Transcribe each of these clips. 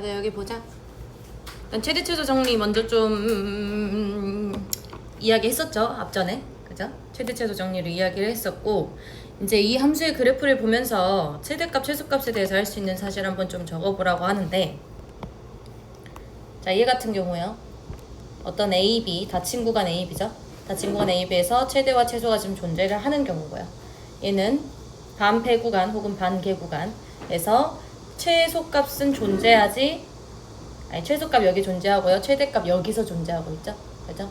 네, 여기 보자. 일단 최대 최소 정리 먼저 좀 이야기했었죠, 앞전에. 그죠? 최대 최소 정리를 이야기를 했었고, 이제 이 함수의 그래프를 보면서 최대값 최소값에 대해서 할 수 있는 사실 한번 좀 적어보라고 하는데, 자, 얘 같은 경우요, 어떤 A, B, 닫힌 구간 A, B죠? 닫힌 구간 A, B에서 최대와 최소가 지금 존재를 하는 경우고요. 얘는 반폐 구간 혹은 반개 구간에서 최소값은 존재하지, 아니 최소값 여기 존재하고요, 최대값 여기서 존재하고 있죠. 그죠?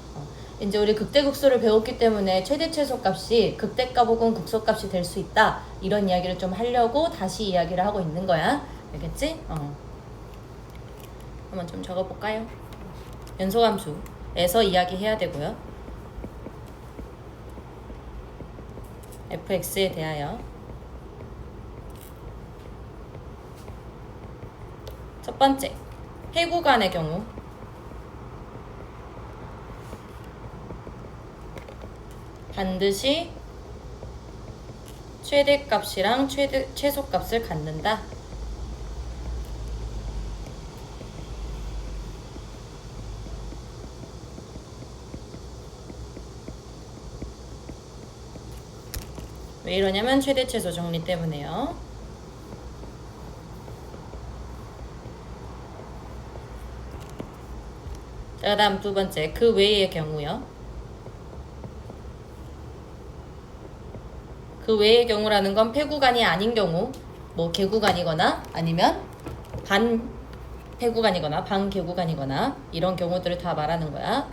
이제 우리 극대극소를 배웠기 때문에 최대 최소값이 극대값 혹은 극소값이 될 수 있다, 이런 이야기를 좀 하려고 다시 이야기를 하고 있는 거야. 알겠지? 한번 좀 적어볼까요? 연소함수에서 이야기해야 되고요. fx에 대하여 첫 번째, 폐구간의 경우 반드시 최대값이랑 최소값을 갖는다. 왜 이러냐면 최대 최소 정리 때문에요. 자, 그 다음 두 번째, 그 외의 경우요. 그 외의 경우라는 건 폐구간이 아닌 경우, 뭐 개구간이거나 아니면 반 폐구간이거나 반 개구간이거나 이런 경우들을 다 말하는 거야.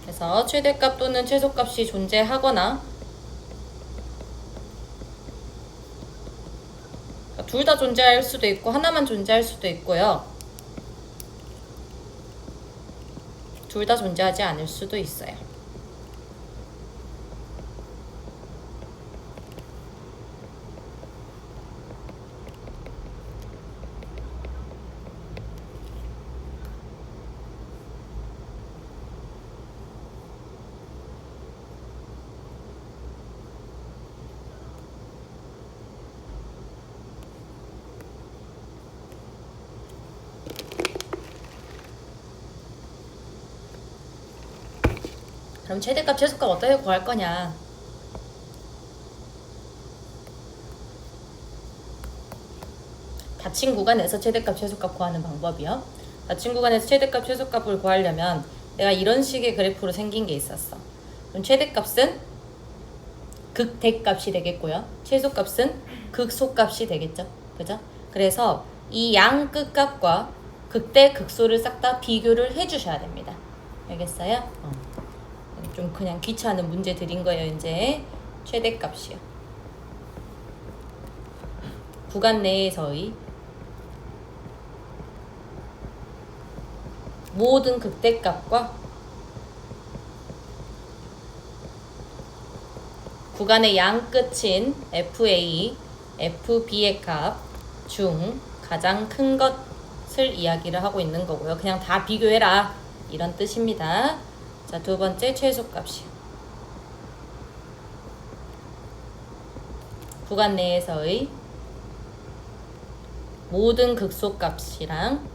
그래서 최대값 또는 최소값이 존재하거나 둘 다 존재할 수도 있고 하나만 존재할 수도 있고요. 둘 다 존재하지 않을 수도 있어요. 그럼 최대값 최소값 어떻게 구할 거냐? 닫힌 구간에서 최대값 최소값 구하는 방법이요. 닫힌 구간에서 최대값 최소값을 구하려면 내가 이런 식의 그래프로 생긴 게 있었어. 그럼 최대값은 극대값이 되겠고요, 최소값은 극소값이 되겠죠. 그죠? 그래서 이 양 끝값과 극대 극소를 싹 다 비교를 해주셔야 됩니다. 알겠어요? 좀 그냥 귀찮은 문제 드린 거예요. 이제 최대값이요, 구간 내에서의 모든 극대값과 구간의 양 끝인 FA, FB의 값 중 가장 큰 것을 이야기를 하고 있는 거고요. 그냥 다 비교해라, 이런 뜻입니다. 자, 두 번째, 최소값이요. 구간 내에서의 모든 극소값이랑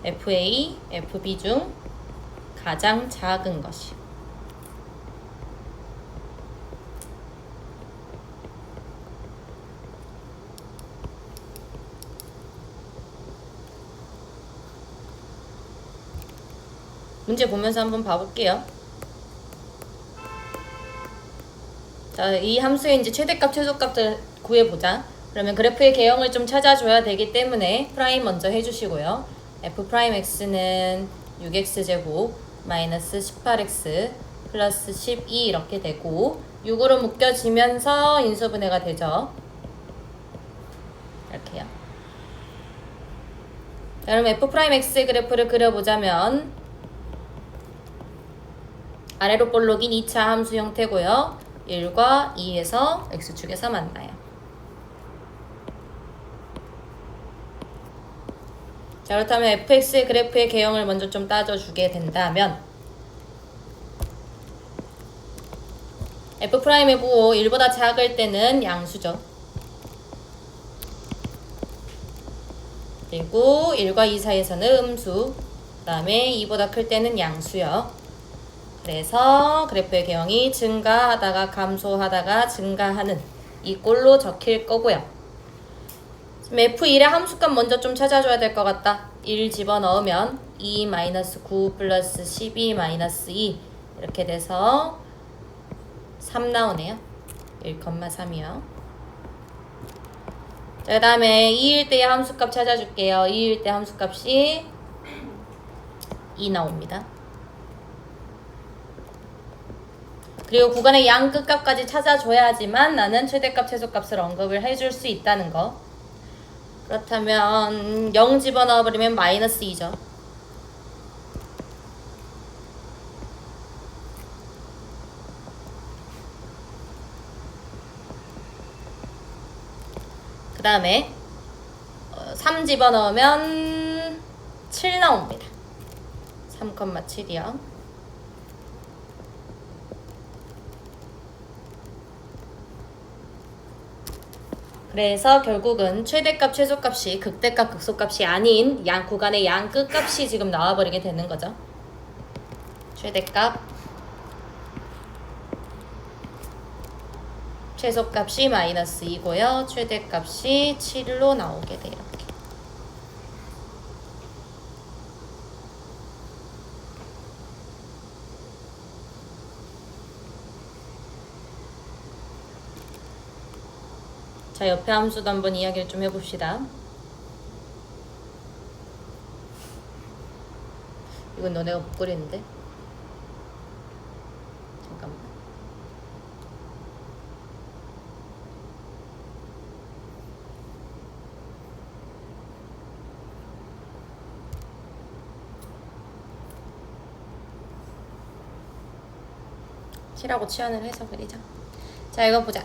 FA, FB 중 가장 작은 것이. 문제 보면서 한번 봐볼게요. 자, 이 함수의 이제 최대값, 최소값을 구해보자. 그러면 그래프의 개형을 좀 찾아줘야 되기 때문에 프라임 먼저 해주시고요. f'x는 6x제곱 마이너스 18x 플러스 12 이렇게 되고 6으로 묶여지면서 인수분해가 되죠. 이렇게요. 그럼 f'x의 그래프를 그려보자면 아래로 볼록인 2차 함수 형태고요. 1과 2에서 x축에서 만나요. 자, 그렇다면 fx의 그래프의 개형을 먼저 좀 따져주게 된다면 F'의 부호 1보다 작을 때는 양수죠. 그리고 1과 2 사이에서는 음수, 그 다음에 2보다 클 때는 양수요. 그래서 그래프의 개형이 증가하다가 감소하다가 증가하는 이 꼴로 적힐 거고요. 지금 F1의 함수값 먼저 좀 찾아줘야 될 것 같다. 1 집어넣으면 2-9 플러스 12-2 이렇게 돼서 3 나오네요. 1,3이요. 자, 그 다음에 2일 때의 함수값 찾아줄게요. 2일 때 함수값이 2 나옵니다. 그리고 구간의 양 끝값까지 찾아줘야지만 나는 최대값, 최소값을 언급을 해줄 수 있다는 거. 그렇다면 0 집어넣어버리면 마이너스 2죠. 그 다음에 3 집어넣으면 7 나옵니다. 3,7이요. 그래서 결국은 최대값, 최소값이 극대값, 극소값이 아닌 양 구간의 양 끝값이 지금 나와버리게 되는 거죠. 최대값, 최소값이 마이너스 2고요. 최대값이 7로 나오게 돼요. 이렇게. 자, 옆에 함수도 한번 이야기를 좀 해봅시다. 이건 너네가 못 그리는데? 잠깐만. 칠하고 치환을 해서 그리자. 자, 이거 보자.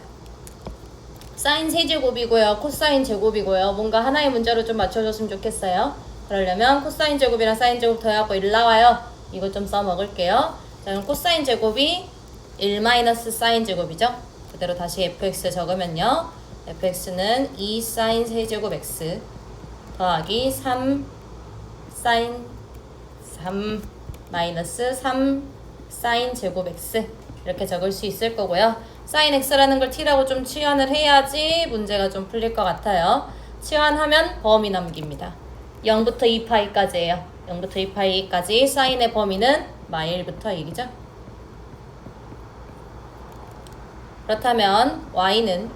사인 세제곱이고요. 코사인 제곱이고요. 뭔가 하나의 문자로 좀 맞춰줬으면 좋겠어요. 그러려면 코사인 제곱이랑 사인 제곱 더해갖고 1 나와요. 이거 좀 써먹을게요. 자, 그럼 코사인 제곱이 1 마이너스 사인 제곱이죠. 그대로 다시 fx 적으면요. fx는 2 사인 세제곱 x 더하기 3 사인 3 마이너스 3 사인 제곱 x 이렇게 적을 수 있을 거고요. 사인 x라는 걸 t라고 좀 치환을 해야지 문제가 좀 풀릴 것 같아요. 치환하면 범위 남깁니다. 0부터 2파이까지예요. 0부터 2파이까지 사인의 범위는 마일부터 1이죠. 그렇다면 y는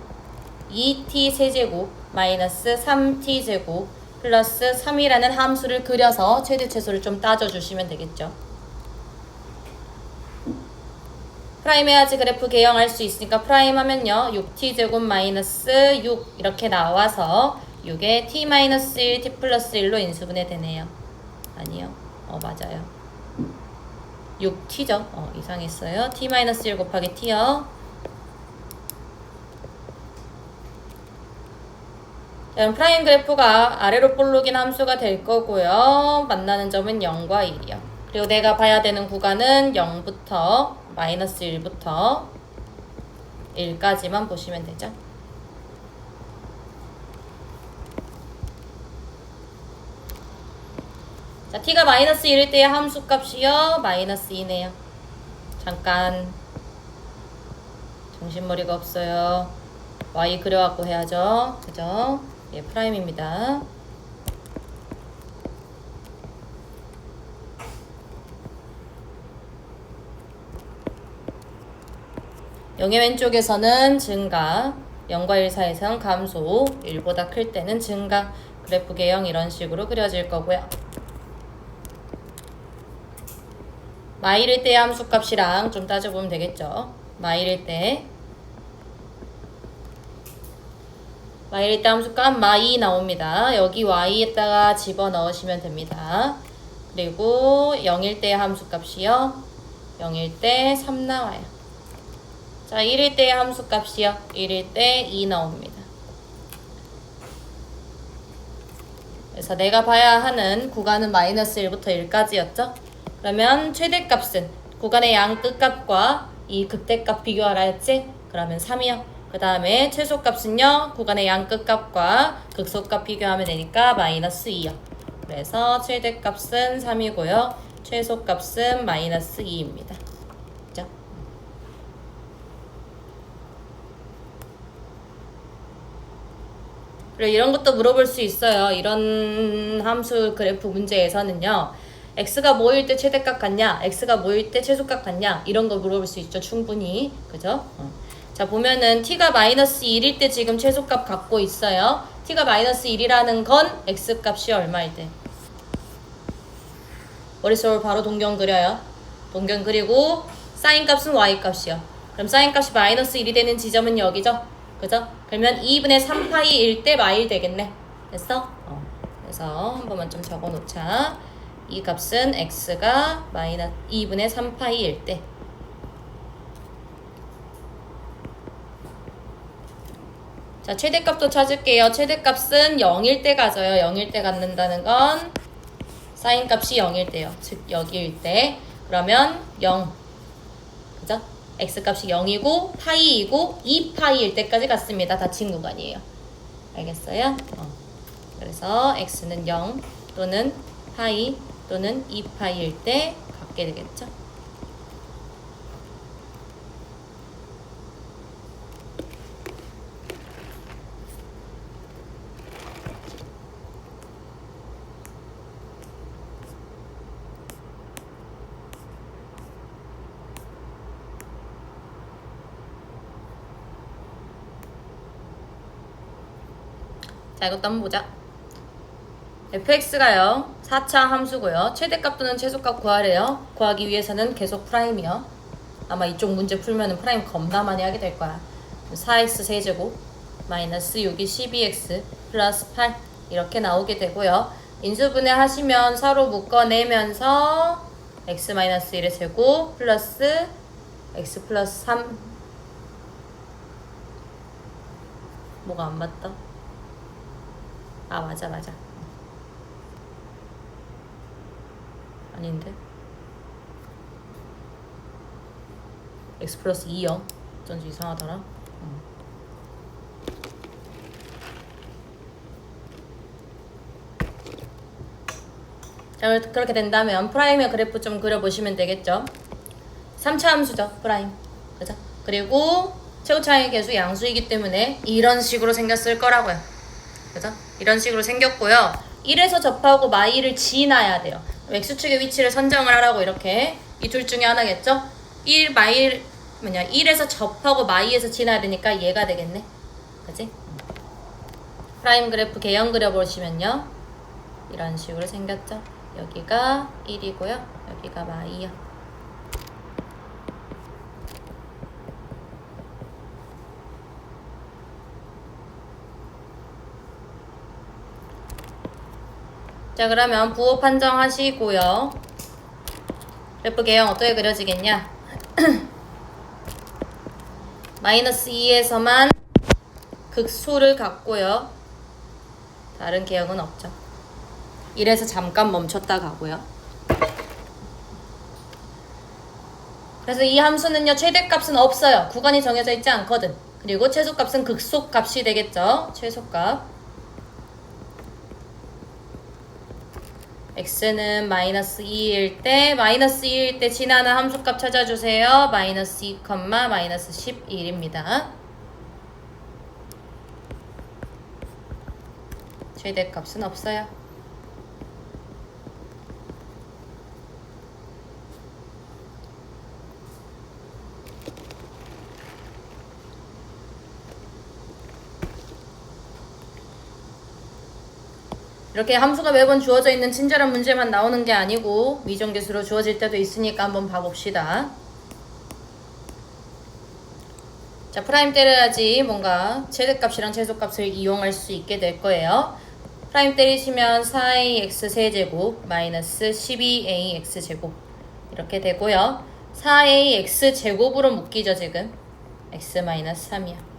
2t 세제곱 마이너스 3t 제곱 플러스 3이라는 함수를 그려서 최대 최소를 좀 따져주시면 되겠죠. 프라임 해야지 그래프 개형할 수 있으니까 프라임 하면요. 6t제곱 마이너스 6 이렇게 나와서 6에 t 마이너스 1, t 플러스 1로 인수분해 되네요. 아니요. 맞아요. 6t죠. 이상했어요. t 마이너스 1 곱하기 t요. 그럼 프라임 그래프가 아래로 볼록인 함수가 될 거고요. 만나는 점은 0과 1이요. 그리고 내가 봐야 되는 구간은 0부터 마이너스 1부터 1까지만 보시면 되죠. 자, t가 마이너스 1일 때의 함수값이요. 마이너스 2네요. 잠깐 정신머리가 없어요. y 그려갖고 해야죠. 그죠? 예, 프라임입니다. 영의 왼쪽에서는 증가, 0과 1 사이에서는 감소, 1보다 클 때는 증가, 그래프 개형 이런 식으로 그려질 거고요. 마일일 때의 함수값이랑 좀 따져보면 되겠죠. 마일일 때 함수값 마이 나옵니다. 여기 y에다가 집어넣으시면 됩니다. 그리고 0일 때의 함수값이요. 0일 때 3 나와요. 자, 1일 때의 함수값이요. 1일 때 2 나옵니다. 그래서 내가 봐야 하는 구간은 마이너스 1부터 1까지였죠. 그러면 최대값은 구간의 양 끝값과 이 극대값 비교하라 했지? 그러면 3이요. 그 다음에 최소값은요, 구간의 양끝값과 극소값 비교하면 되니까 마이너스 2요. 그래서 최대값은 3이고요. 최소값은 마이너스 2입니다. 그죠? 그리고 이런 것도 물어볼 수 있어요. 이런 함수 그래프 문제에서는요. x가 뭐일 때 최대값 같냐? x가 뭐일 때 최소값 같냐? 이런 거 물어볼 수 있죠. 충분히. 그죠? 자, 보면은 t가 마이너스 1일 때 지금 최소값 갖고 있어요. t가 마이너스 1이라는 건 x값이 얼마일 때? 머릿속으로 바로 동경 그려요. 동경 그리고 사인 값은 y 값이요. 그럼 사인 값이 마이너스 1이 되는 지점은 여기죠? 그죠? 그러면 2분의 3파이일 때 마일 되겠네. 됐어? 그래서 한 번만 좀 적어 놓자. 이 값은 x가 마이너스 2분의 3파이일 때. 자, 최대값도 찾을게요. 최대값은 0일 때 가져요. 0일 때 갖는다는 건 사인 값이 0일 때요. 즉 여기일 때. 그러면 0. 그죠? x값이 0이고 파이이고 2파이일 때까지 갔습니다. 닫힌 구간이에요. 알겠어요? 그래서 x는 0 또는 파이 또는 2파이일 때 갖게 되겠죠? 자, 이것도 한번 보자. fx가요 4차 함수고요. 최대값 또는 최소값 구하래요. 구하기 위해서는 계속 프라임이요. 아마 이쪽 문제 풀면은 프라임 겁나 많이 하게 될 거야. 4x 세제곱 마이너스 6이 12x 플러스 8 이렇게 나오게 되고요. 인수분해 하시면 서로 묶어내면서 x 마이너스 1의 제곱 플러스 x 플러스 3 뭐가 안 맞다? 아, 맞아. 아닌데? x 플러스 2요. 어쩐지 이상하더라. 자, 그렇게 된다면 프라임의 그래프 좀 그려보시면 되겠죠? 3차 함수죠, 프라임. 그죠? 그리고 최고차항의 계수 양수이기 때문에 이런 식으로 생겼을 거라고요. 그죠? 이런 식으로 생겼고요. 1에서 접하고 마이를 지나야 돼요. x축의 위치를 선정을 하라고 이렇게 이 둘 중에 하나겠죠? 1에서 접하고 마이에서 지나야 되니까 얘가 되겠네. 그치? 프라임 그래프 개형 그려보시면요. 이런 식으로 생겼죠? 여기가 1이고요. 여기가 마이요. 자, 그러면 부호 판정하시고요. 그래프 개형 어떻게 그려지겠냐? 마이너스 2에서만 극소를 갖고요. 다른 개형은 없죠. 1에서 잠깐 멈췄다 가고요. 그래서 이 함수는요, 최대값은 없어요. 구간이 정해져 있지 않거든. 그리고 최소값은 극소값이 되겠죠. 최소값. x는 마이너스 2일 때, 마이너스 2일 때 지나는 함수값 찾아주세요. 마이너스 2, 마이너스 11입니다. 최대값은 없어요. 이렇게 함수가 매번 주어져 있는 친절한 문제만 나오는 게 아니고 미정계수로 주어질 때도 있으니까 한번 봐봅시다. 자, 프라임 때려야지 뭔가 최대값이랑 최소값을 이용할 수 있게 될 거예요. 프라임 때리시면 4ax 세제곱 마이너스 12ax 제곱 이렇게 되고요. 4ax 제곱으로 묶이죠 지금. x 마이너스 3이야.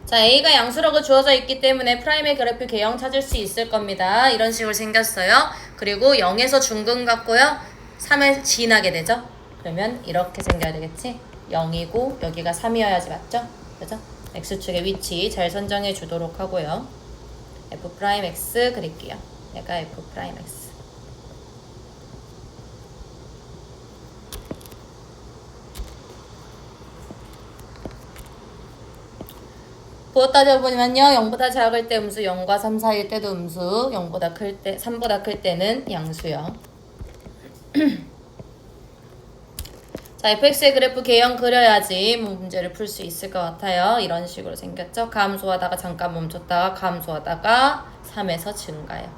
자, a가 양수라고 주어져 있기 때문에 프라임의 그래프 개형 찾을 수 있을 겁니다. 이런 식으로 생겼어요. 그리고 0에서 중근 같고요. 3에 지나게 되죠. 그러면 이렇게 생겨야 되겠지? 0이고 여기가 3이어야지 맞죠? 그죠? x축의 위치 잘 선정해 주도록 하고요. f'x 그릴게요. 얘가 f'x. 부호 따져보면요. 0보다 작을 때 음수, 0과 3 사이일 때도 음수, 0보다 클 때, 3보다 클 때는 양수요. 자, fx의 그래프 개형 그려야지 문제를 풀 수 있을 것 같아요. 이런 식으로 생겼죠. 감소하다가 잠깐 멈췄다가 감소하다가 3에서 증가요.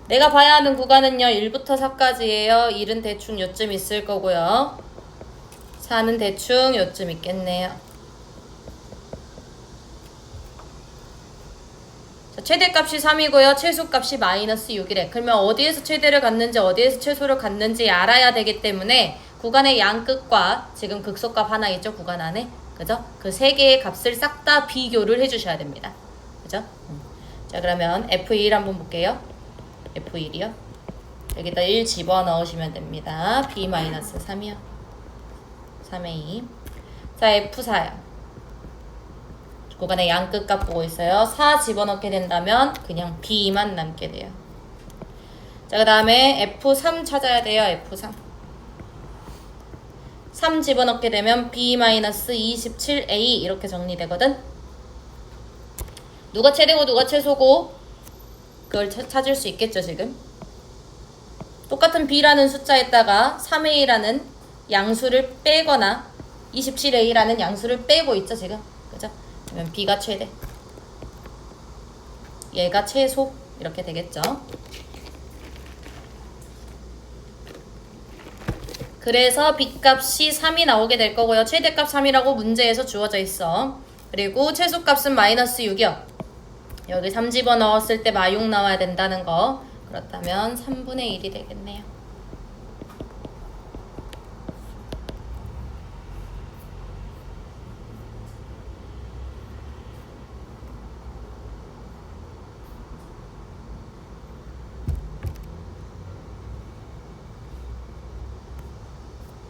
내가 봐야 하는 구간은요. 1부터 4까지예요. 1은 대충 요쯤 있을 거고요. 4는 대충 요쯤 있겠네요. 자, 최대값이 3이고요. 최소값이 마이너스 6이래. 그러면 어디에서 최대를 갖는지 어디에서 최소를 갖는지 알아야 되기 때문에 구간의 양끝과 지금 극소값 하나 있죠. 구간 안에. 그죠? 그 세 개의 값을 싹 다 비교를 해주셔야 됩니다. 그죠? 자, 그러면 F1 한번 볼게요. F1이요. 여기다 1 집어넣으시면 됩니다. B-3이요. 3A. 자, F4요. 구간의 양끝값 보고 있어요. 4 집어넣게 된다면 그냥 B만 남게 돼요. 자, 그 다음에 F3 찾아야 돼요. F3. 3 집어넣게 되면 B-27A 이렇게 정리되거든. 누가 최대고 누가 최소고 그걸 찾을 수 있겠죠, 지금. 똑같은 B라는 숫자에다가 3A라는 양수를 빼거나 27A라는 양수를 빼고 있죠, 지금. 그죠? 그러면 B가 최대, 얘가 최소 이렇게 되겠죠. 그래서 B값이 3이 나오게 될 거고요. 최대값 3이라고 문제에서 주어져 있어. 그리고 최소값은 마이너스 6이요. 여기 3 집어넣었을 때 마6 나와야 된다는 거. 그렇다면 3분의 1이 되겠네요.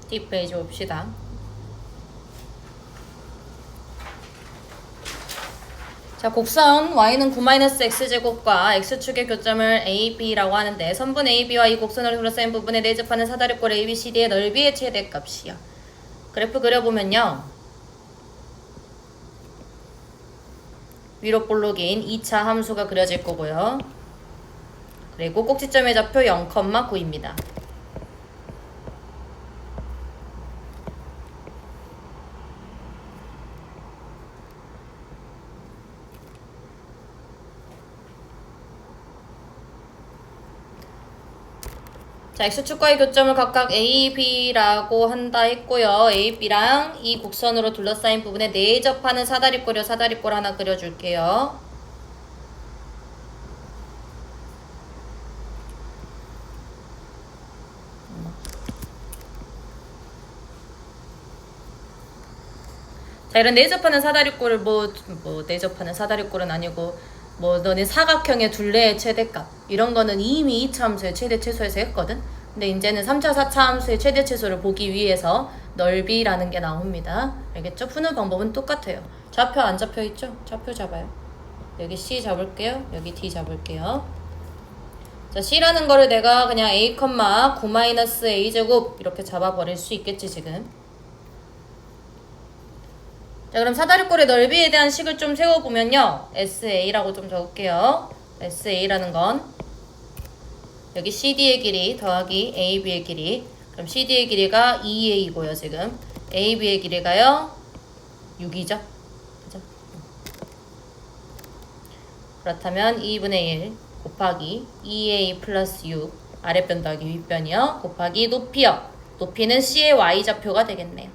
뒷페이지 봅시다. 자, 곡선 y는 9-x제곱과 x축의 교점을 AB라고 하는데 선분 AB와 이 곡선을 둘러싸인 부분에 내접하는 사다리꼴 ABCD의 넓이의 최대값이요. 그래프 그려보면요. 위로 볼록인 2차 함수가 그려질 거고요. 그리고 꼭지점의 좌표 0,9입니다. 자, x축과의 교점을 각각 A, B라고 한다 했고요. A, B랑 이 곡선으로 둘러싸인 부분에 내접하는 사다리꼴이요. 사다리꼴 하나 그려줄게요. 자, 이런 내접하는 사다리꼴을 뭐 내접하는 사다리꼴은 아니고 너네 사각형의 둘레의 최대값 이런 거는 이미 2차 함수의 최대 최소에서 했거든. 근데 이제는 3차 4차 함수의 최대 최소를 보기 위해서 넓이라는 게 나옵니다. 알겠죠? 푸는 방법은 똑같아요. 좌표 안 잡혀 있죠? 좌표 잡아요. 여기 C 잡을게요. 여기 D 잡을게요. 자, C라는 거를 내가 그냥 A, 9-A제곱 이렇게 잡아버릴 수 있겠지 지금. 자, 그럼 사다리꼴의 넓이에 대한 식을 좀 세워보면요. SA라고 좀 적을게요. SA라는 건 여기 CD의 길이 더하기 AB의 길이. 그럼 CD의 길이가 2A이고요, 지금. AB의 길이가요, 6이죠. 그죠? 그렇다면 2분의 1 곱하기 2A 플러스 6 아랫변 더하기 윗변이요. 곱하기 높이요. 높이는 C의 Y좌표가 되겠네요.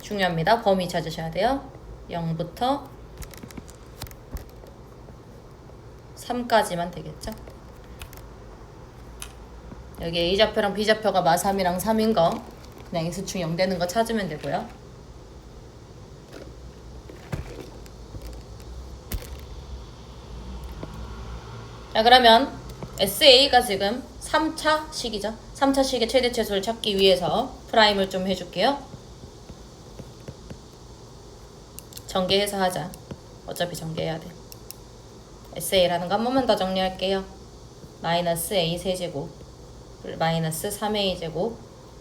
중요합니다. 범위 찾으셔야 돼요. 0부터 3까지만 되겠죠. 여기 A좌표랑 B좌표가 마3이랑 3인 거 그냥 X축 0 되는 거 찾으면 되고요. 자, 그러면 SA가 지금 3차 식이죠. 3차 식의 최대 최소를 찾기 위해서 프라임을 좀 해줄게요. 전개해서 하자. 어차피 전개해야 돼. SA라는 거 한 번만 더 정리할게요. 마이너스 A 세제곱 마이너스 3A 제곱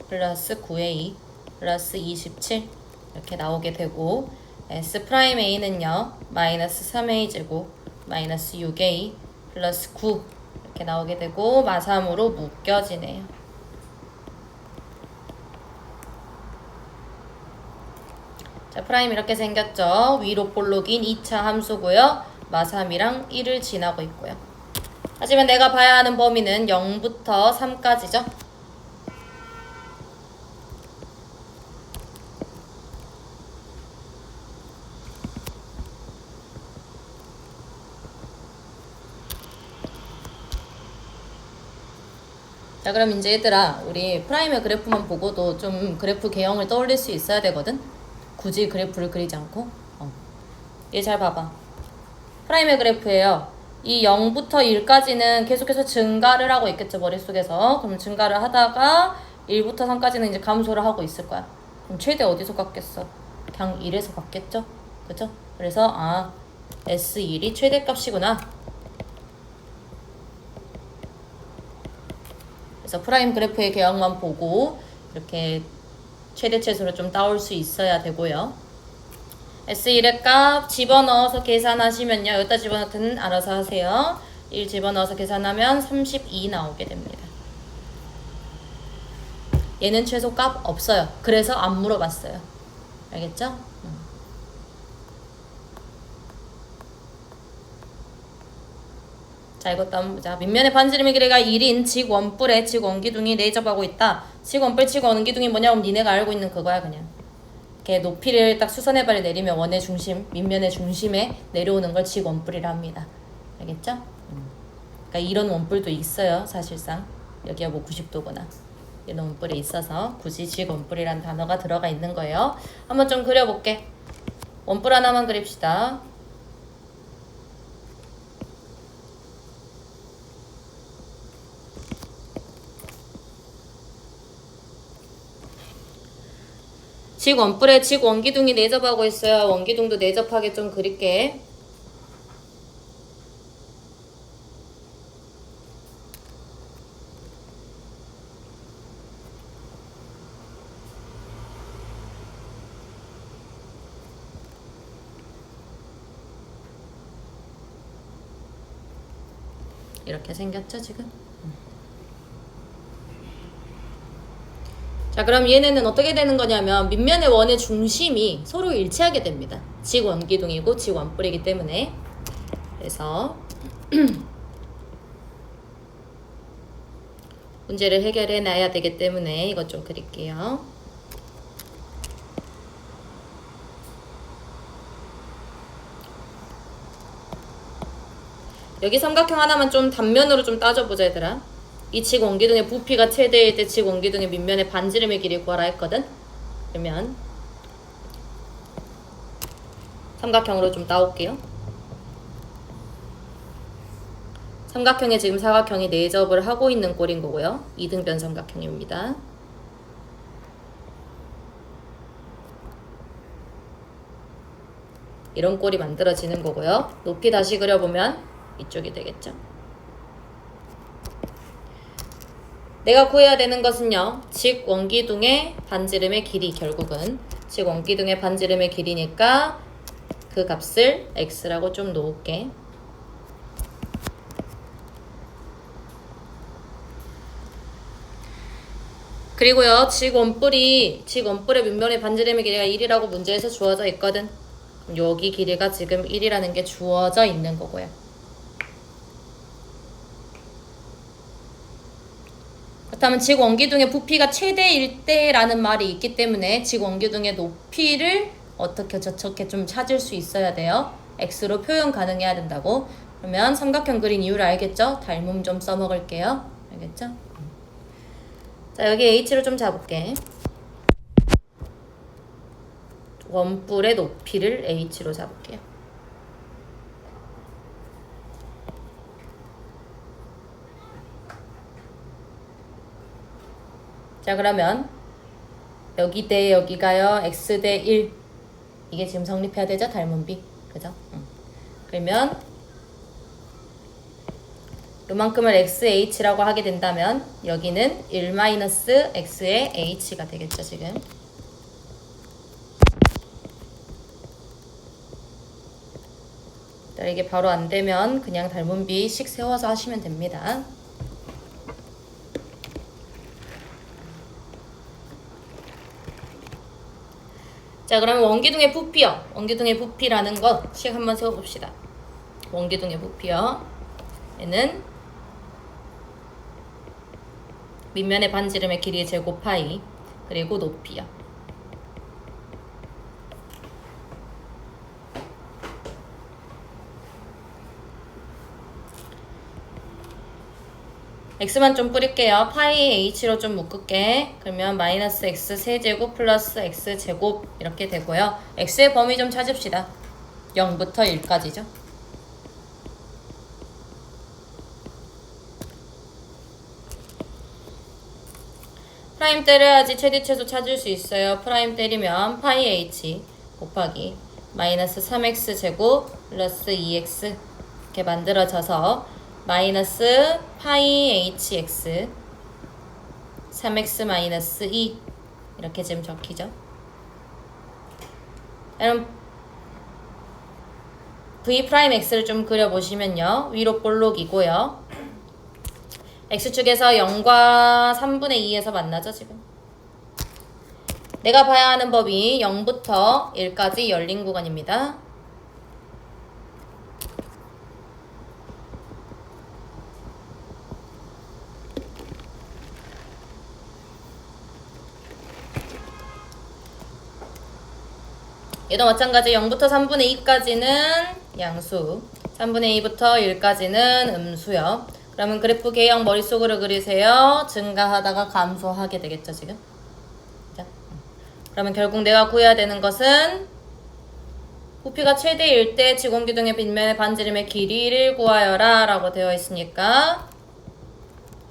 플러스 9A 플러스 27 이렇게 나오게 되고, S 프라임 A는요 마이너스 3A 제곱 마이너스 6A 플러스 9 이렇게 나오게 되고 마삼으로 묶여지네요. 자, 프라임 이렇게 생겼죠. 위로 볼록인 2차 함수고요. 마삼이랑 1을 지나고 있고요. 하지만 내가 봐야 하는 범위는 0부터 3까지죠. 자, 그럼 이제 얘들아, 우리 프라임의 그래프만 보고도 좀 그래프 개형을 떠올릴 수 있어야 되거든. 굳이 그래프를 그리지 않고. 얘 잘 봐봐. 프라임의 그래프예요. 이 0부터 1까지는 계속해서 증가를 하고 있겠죠, 머릿속에서. 그럼 증가를 하다가 1부터 3까지는 이제 감소를 하고 있을 거야. 그럼 최대 어디서 갖겠어? 그냥 1에서 갖겠죠? 그죠? 그래서 S1이 최대값이구나. 그래서 프라임 그래프의 개형만 보고 이렇게 최대 최소를 좀 따올 수 있어야 되고요. S1의 값 집어넣어서 계산하시면요. 여기다 집어넣을 때는 알아서 하세요. 1 집어넣어서 계산하면 32 나오게 됩니다. 얘는 최소값 없어요. 그래서 안 물어봤어요. 알겠죠? 자, 이것도 한번 보자. 밑면의 반지름의 길이가 1인 직원뿔에 직원기둥이 내접하고 있다. 직원뿔 직원기둥이 뭐냐면 니네가 알고 있는 그거야 그냥. 이렇게 높이를 딱 수선해발을 내리면 원의 중심, 밑면의 중심에 내려오는 걸 직원뿔이라 합니다. 알겠죠? 그러니까 이런 원뿔도 있어요. 사실상 여기가 뭐 90도구나. 이런 원뿔이 있어서 굳이 직원뿔이라는 단어가 들어가 있는 거예요. 한번 좀 그려볼게. 원뿔 하나만 그립시다. 직원뿔에 직원기둥이 내접하고 있어요. 원기둥도 내접하게 좀 그릴게. 이렇게 생겼죠 지금? 자, 그럼 얘네는 어떻게 되는 거냐면 밑면의 원의 중심이 서로 일치하게 됩니다. 직원기둥이고 직원뿔이기 때문에. 그래서 문제를 해결해 놔야 되기 때문에 이것 좀 그릴게요. 여기 삼각형 하나만 좀 단면으로 좀 따져보자 얘들아. 이 직원기둥의 부피가 최대일 때 직원기둥의 밑면의 반지름의 길이 구하라 했거든. 그러면 삼각형으로 좀 따올게요. 삼각형에 지금 사각형이 내접을 하고 있는 꼴인 거고요. 이등변 삼각형입니다. 이런 꼴이 만들어지는 거고요. 높이 다시 그려보면 이쪽이 되겠죠. 내가 구해야 되는 것은요. 직원기둥의 반지름의 길이, 결국은 직원기둥의 반지름의 길이니까 그 값을 x라고 좀 놓을게. 그리고요. 직원뿔의 밑면의 반지름의 길이가 1이라고 문제에서 주어져 있거든. 여기 길이가 지금 1이라는 게 주어져 있는 거고요. 그렇다면 직원기둥의 부피가 최대일 때라는 말이 있기 때문에 직원기둥의 높이를 어떻게 저렇게 좀 찾을 수 있어야 돼요. x로 표현 가능해야 된다고. 그러면 삼각형 그린 이유를 알겠죠? 닮음 좀 써먹을게요. 알겠죠? 자, 여기 h를 좀 잡을게. 원뿔의 높이를 h로 잡을게요. 자, 그러면 여기 대 여기가요. x 대 1. 이게 지금 성립해야 되죠? 닮은 비. 그죠? 그러면 요만큼을 xh라고 하게 된다면 여기는 1-x의 h가 되겠죠, 지금. 이게 바로 안 되면 그냥 닮은 비씩 세워서 하시면 됩니다. 자, 그러면 원기둥의 부피요. 원기둥의 부피라는 것씩 한번 세워봅시다. 원기둥의 부피요. 얘는 밑면의 반지름의 길이의 제곱 파이 그리고 높이요. x만 좀 뿌릴게요. 파이 h로 좀 묶을게. 그러면 마이너스 x 세제곱 플러스 x 제곱 이렇게 되고요. x의 범위 좀 찾읍시다. 0부터 1까지죠. 프라임 때려야지 최대최소 찾을 수 있어요. 프라임 때리면 파이 h 곱하기 마이너스 3x 제곱 플러스 2x 이렇게 만들어져서 마이너스 파이 hx 3x 마이너스 2 이렇게 지금 적히죠. 그럼 v 프라임 x를 좀 그려보시면요. 위로 볼록이고요. x축에서 0과 3분의 2에서 만나죠, 지금. 내가 봐야 하는 법이 0부터 1까지 열린 구간입니다. 얘도 마찬가지 0부터 3분의 2까지는 양수, 3분의 2부터 1까지는 음수요. 그러면 그래프 K형 머릿속으로 그리세요. 증가하다가 감소하게 되겠죠, 지금. 자, 그러면 결국 내가 구해야 되는 것은 부피가 최대일 때 지공기둥의 빗면의 반지름의 길이를 구하여라 라고 되어 있으니까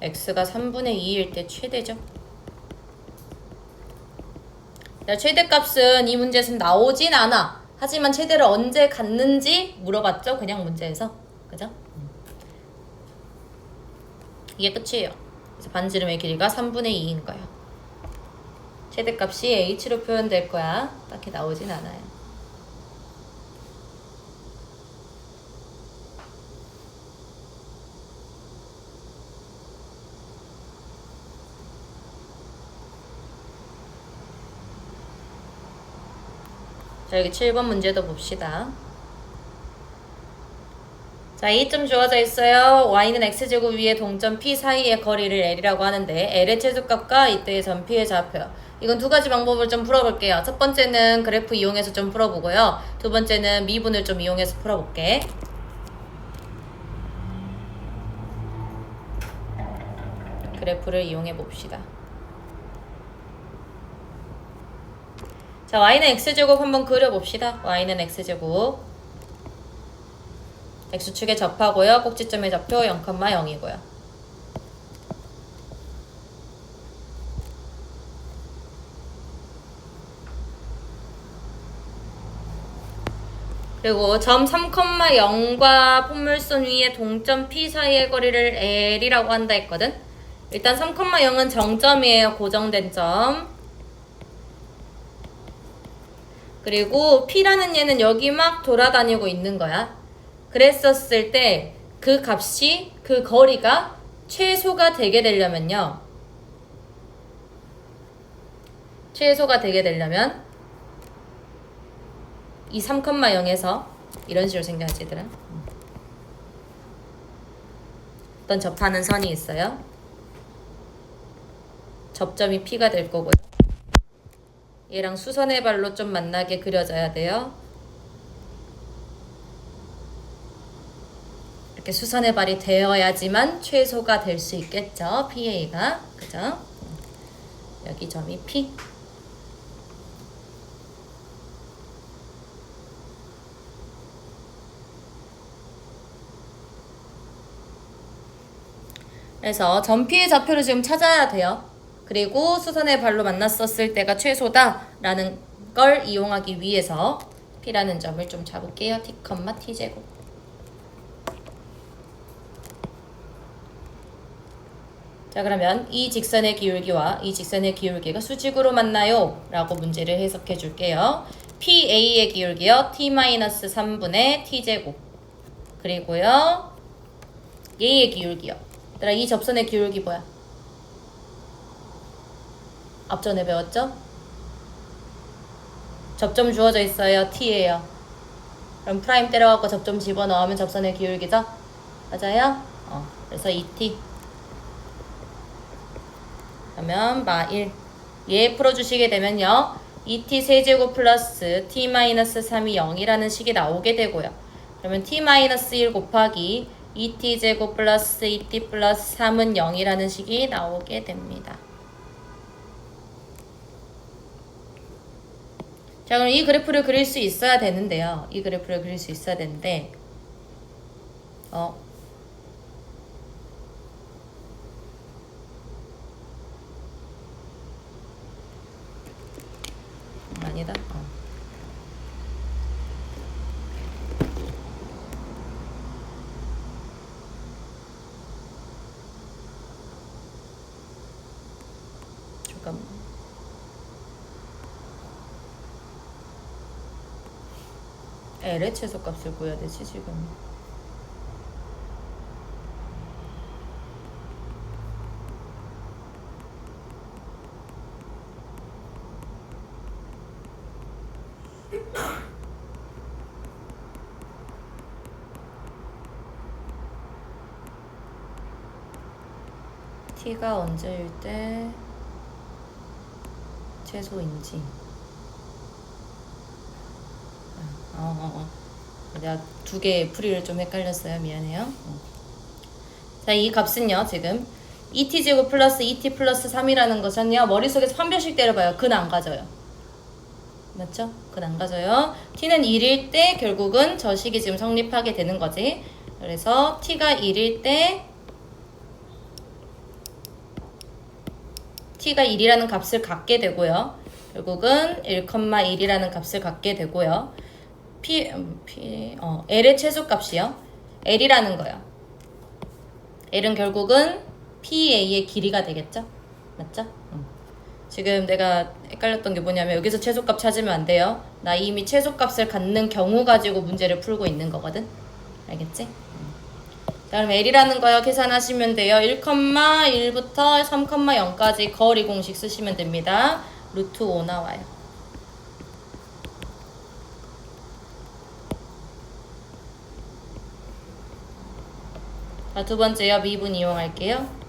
x가 3분의 2일 때 최대죠. 최대값은 이 문제에서 나오진 않아. 하지만 최대를 언제 갖는지 물어봤죠? 그냥 문제에서. 그죠? 이게 끝이에요. 그래서 반지름의 길이가 3분의 2인 거예요. 최대값이 h로 표현될 거야. 딱히 나오진 않아요. 자, 여기 7번 문제도 봅시다. 자, A점 주어져 있어요. Y는 X제곱 위에 동점 P 사이의 거리를 L이라고 하는데 L의 최소값과 이때의 점 P의 좌표. 이건 두 가지 방법을 좀 풀어볼게요. 첫 번째는 그래프 이용해서 좀 풀어보고요. 두 번째는 미분을 좀 이용해서 풀어볼게. 그래프를 이용해 봅시다. 자, y는 x제곱 한번 그려봅시다. y는 x제곱. x축에 접하고요. 꼭지점의 좌표 0,0이고요. 그리고 점 3,0과 포물선 위에 동점 P 사이의 거리를 L이라고 한다 했거든. 일단 3,0은 정점이에요. 고정된 점. 그리고 P라는 얘는 여기 막 돌아다니고 있는 거야. 그랬었을 때 그 값이, 그 거리가 최소가 되게 되려면요. 최소가 되게 되려면 이 3,0에서 이런 식으로 생겨야지, 얘들아. 어떤 접하는 선이 있어요. 접점이 P가 될 거고요. 얘랑 수선의 발로 좀 만나게 그려져야 돼요. 이렇게 수선의 발이 되어야지만 최소가 될 수 있겠죠. PA가. 그죠? 여기 점이 P. 그래서 점 P의 좌표를 지금 찾아야 돼요. 그리고 수선의 발로 만났었을 때가 최소다 라는 걸 이용하기 위해서 P라는 점을 좀 잡을게요. T, T제곱. 자, 그러면 이 직선의 기울기와 이 직선의 기울기가 수직으로 만나요 라고 문제를 해석해 줄게요. PA의 기울기요. T-3분의 T제곱. 그리고요 얘의 기울기요. 얘들아, 이 접선의 기울기 뭐야? 앞전에 배웠죠? 접점 주어져 있어요. T예요. 그럼 프라임 때려갖고 접점 집어넣으면 접선의 기울기죠? 맞아요? 그래서 2T. 그러면 마1. 얘 풀어주시게 되면요. 2t 세제곱 플러스 t-3이 0이라는 식이 나오게 되고요. 그러면 t-1 곱하기 2t 제곱 플러스 2t 플러스 3은 0이라는 식이 나오게 됩니다. 자, 그럼 이 그래프를 그릴 수 있어야 되는데요. 이 그래프를 그릴 수 있어야 되는데 아니다. 잠깐만. L의 최소값을 구해야 되지 지금. T가 언제일 때 최소인지. 내가 두 개의 풀이를 좀 헷갈렸어요. 미안해요. 자, 이 값은요 지금 2t제곱 플러스 2t 플러스 3이라는 것은요 머릿속에서 한 별씩 때려봐요. 근 안 가져요. 맞죠? 근 안 가져요. t는 1일 때 결국은 저 식이 지금 성립하게 되는 거지. 그래서 t가 1일 때 t가 1이라는 값을 갖게 되고요. 결국은 1,1이라는 값을 갖게 되고요. L의 최소값이요. L이라는 거요. L은 결국은 PA의 길이가 되겠죠? 맞죠? 지금 내가 헷갈렸던 게 뭐냐면 여기서 최소값 찾으면 안 돼요. 나 이미 최소값을 갖는 경우 가지고 문제를 풀고 있는 거거든. 알겠지? 자, 그럼 L이라는 거요. 계산하시면 돼요. 1,1부터 3,0까지 거리 공식 쓰시면 됩니다. 루트 5 나와요. 자, 두 번째요. 미분 이용할게요.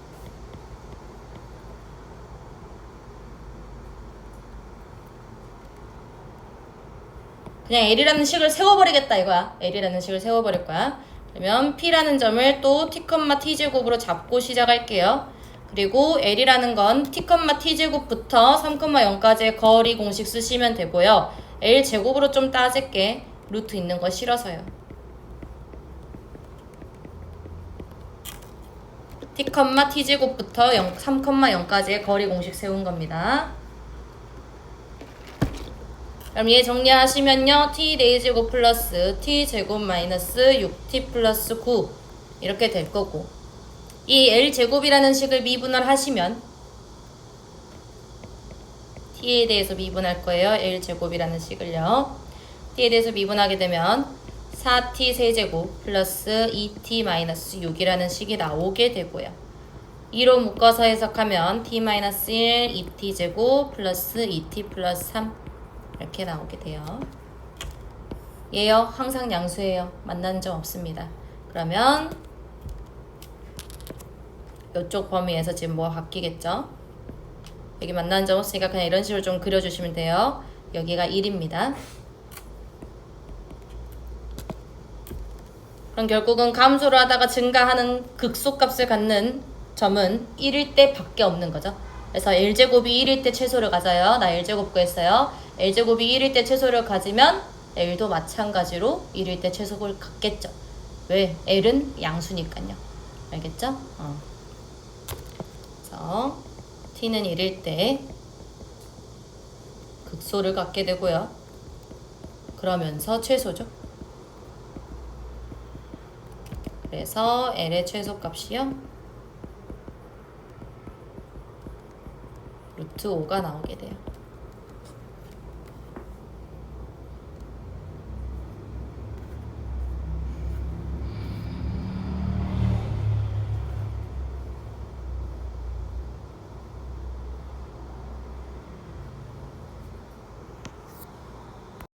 그냥 L이라는 식을 세워버리겠다 이거야. L이라는 식을 세워버릴 거야. 그러면 P라는 점을 또 T, T제곱으로 잡고 시작할게요. 그리고 L이라는 건 T, T제곱부터 3,0까지의 거리 공식 쓰시면 되고요. L제곱으로 좀 따질게. 루트 있는 거 싫어서요. T, T제곱부터 3,0까지의 거리 공식 세운 겁니다. 그럼 얘 정리하시면요. t 4제곱 플러스 t제곱 마이너스 6t 플러스 9 이렇게 될 거고, 이 l제곱이라는 식을 미분을 하시면 t에 대해서 미분할 거예요. l제곱이라는 식을요. t에 대해서 미분하게 되면 4t 세제곱 플러스 2t 마이너스 6이라는 식이 나오게 되고요. 2로 묶어서 해석하면 t 마이너스 1 2t 제곱 플러스 2t 플러스 3 이렇게 나오게 돼요. 얘요 항상 양수예요. 만나는 점 없습니다. 그러면 이쪽 범위에서 지금 뭐가 바뀌겠죠? 여기 만나는 점 없으니까 그냥 이런 식으로 좀 그려주시면 돼요. 여기가 1입니다. 그럼 결국은 감소를 하다가 증가하는 극소값을 갖는 점은 1일 때 밖에 없는 거죠. 그래서 L제곱이 1일 때 최소를 가져요. 나 L제곱 구했어요. L제곱이 1일 때 최소를 가지면 L도 마찬가지로 1일 때 최소를 갖겠죠. 왜? L은 양수니까요. 알겠죠? 그래서 t는 1일 때 극소를 갖게 되고요. 그러면서 최소죠. 그래서 L의 최소값이요. 루트 5가 나오게 돼요.